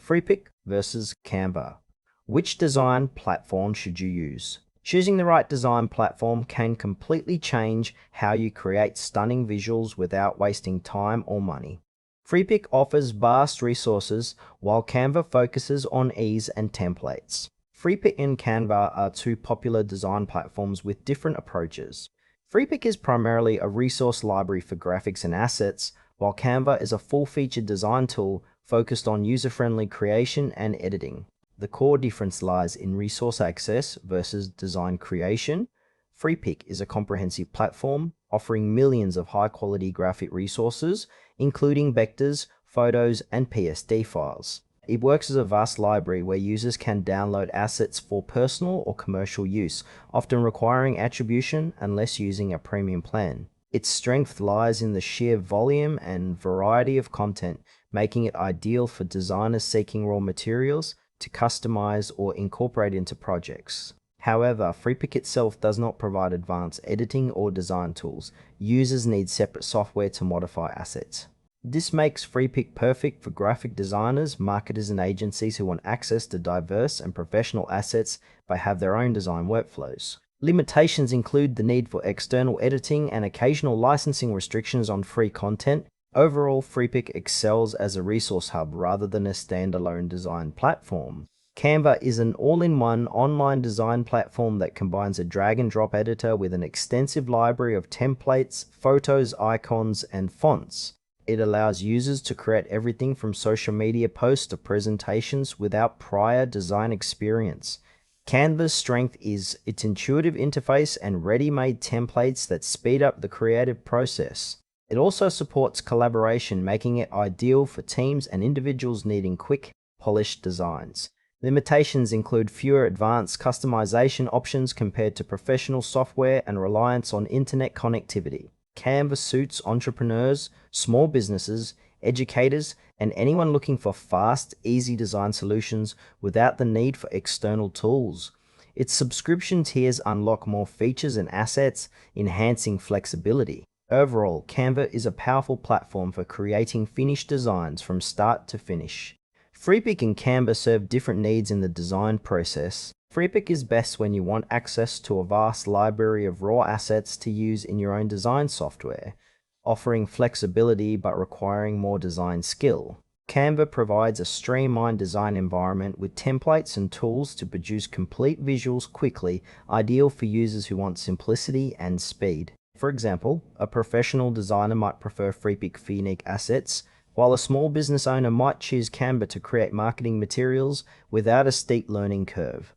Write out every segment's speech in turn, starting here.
Freepik versus Canva. Which design platform should you use? Choosing the right design platform can completely change how you create stunning visuals without wasting time or money. Freepik offers vast resources, while Canva focuses on ease and templates. Freepik and Canva are two popular design platforms with different approaches. Freepik is primarily a resource library for graphics and assets, while Canva is a full-featured design tool focused on user-friendly creation and editing. The core difference lies in resource access versus design creation. Freepik is a comprehensive platform offering millions of high-quality graphic resources, including vectors, photos, and PSD files. It works as a vast library where users can download assets for personal or commercial use, often requiring attribution unless using a premium plan. Its strength lies in the sheer volume and variety of content, making it ideal for designers seeking raw materials to customize or incorporate into projects. However, Freepik itself does not provide advanced editing or design tools. Users need separate software to modify assets. This makes Freepik perfect for graphic designers, marketers, and agencies who want access to diverse and professional assets but have their own design workflows. Limitations include the need for external editing and occasional licensing restrictions on free content. Overall, Freepik excels as a resource hub rather than a standalone design platform. Canva is an all-in-one online design platform that combines a drag-and-drop editor with an extensive library of templates, photos, icons, and fonts. It allows users to create everything from social media posts to presentations without prior design experience. Canva's strength is its intuitive interface and ready-made templates that speed up the creative process. It also supports collaboration, making it ideal for teams and individuals needing quick, polished designs. Limitations include fewer advanced customization options compared to professional software and reliance on internet connectivity. Canva suits entrepreneurs, small businesses, educators, and anyone looking for fast, easy design solutions without the need for external tools. Its subscription tiers unlock more features and assets, enhancing flexibility. Overall, Canva is a powerful platform for creating finished designs from start to finish. Freepik and Canva serve different needs in the design process. Freepik is best when you want access to a vast library of raw assets to use in your own design software, offering flexibility but requiring more design skill. Canva provides a streamlined design environment with templates and tools to produce complete visuals quickly, ideal for users who want simplicity and speed. For example, a professional designer might prefer Freepik for unique assets, while a small business owner might choose Canva to create marketing materials without a steep learning curve.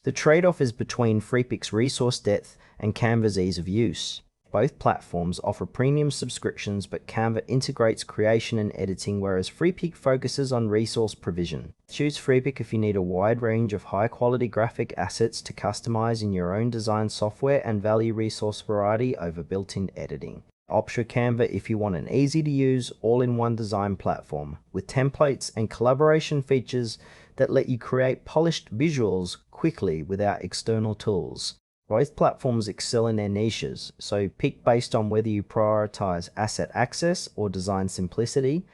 The trade-off is between Freepik's resource depth and Canva's ease of use. Both platforms offer premium subscriptions, but Canva integrates creation and editing, whereas Freepik focuses on resource provision. Choose Freepik if you need a wide range of high-quality graphic assets to customize in your own design software and value resource variety over built-in editing. Opt for Canva if you want an easy-to-use, all-in-one design platform with templates and collaboration features that let you create polished visuals quickly without external tools. Both platforms excel in their niches, so pick based on whether you prioritize asset access or design simplicity.